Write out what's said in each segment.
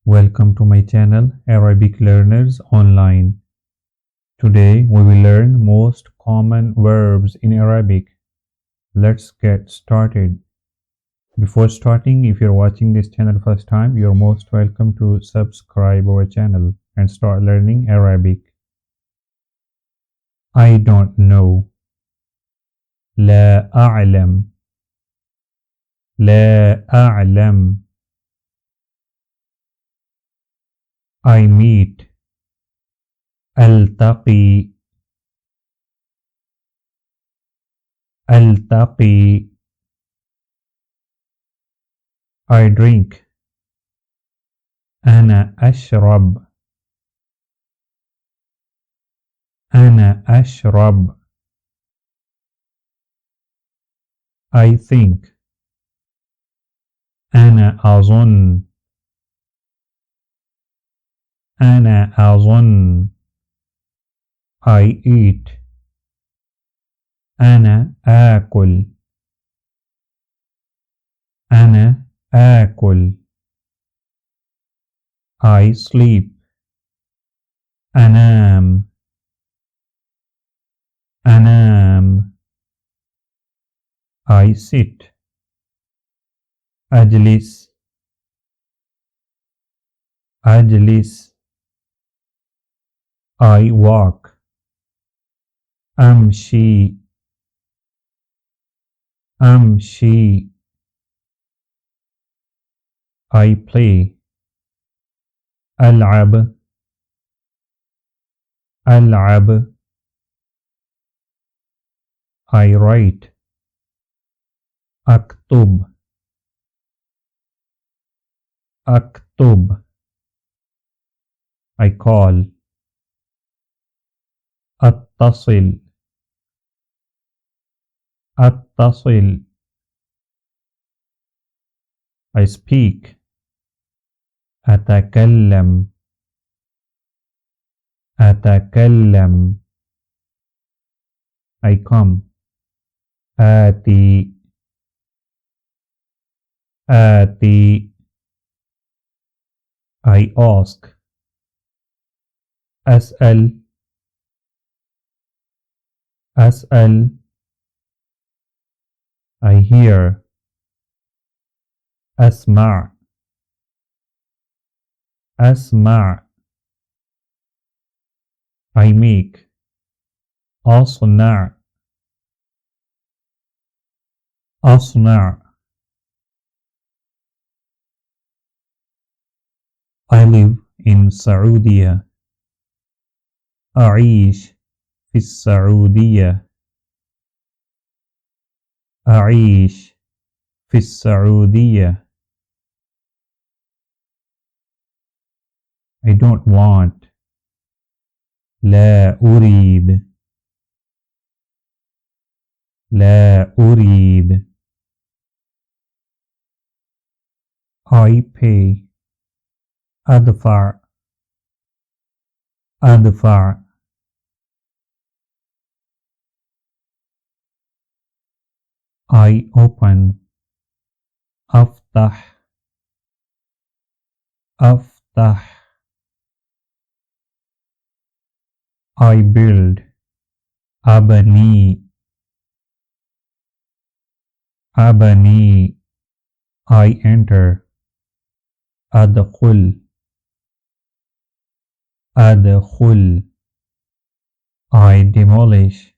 Welcome to my channel Arabic Learners Online. Today we will learn most common verbs in Arabic. Let's get started. Before starting, if you're watching this channel first time, you're most welcome to subscribe our channel and start learning Arabic. I don't know. لا أعلم. لا أعلم. I meet. ألتقي. ألتقي. I drink. أنا أشرب. أنا أشرب. I think. أنا أظن. أنا أظن. I eat. أنا آكل. أنا آكل. I sleep. أنام. أنام. I sit. أجلس. أجلس. I walk. أمشي. أمشي. I play. ألعب. ألعب. I write. أكتب. أكتب. I call. أتصل. أتصل. I speak. أتكلم. أتكلم. I come. آتي. آتي. I ask. أسأل. أسأل. I hear. أسمع. أسمع. I make. أصنع. أصنع. I live in Saudi. أعيش في السعودية. أعيش في السعودية. I don't want. لا أريد. لا أريد. I pay. أدفع. أدفع. I open. أفتح. أفتح. I build. أبني. أبني. I enter. أدخل. أدخل. I demolish.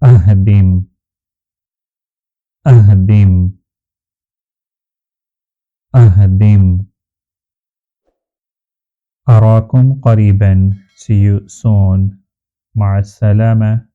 أهدم. أهدم. أهدم. أراكم قريبا. See you soon. مع السلامة.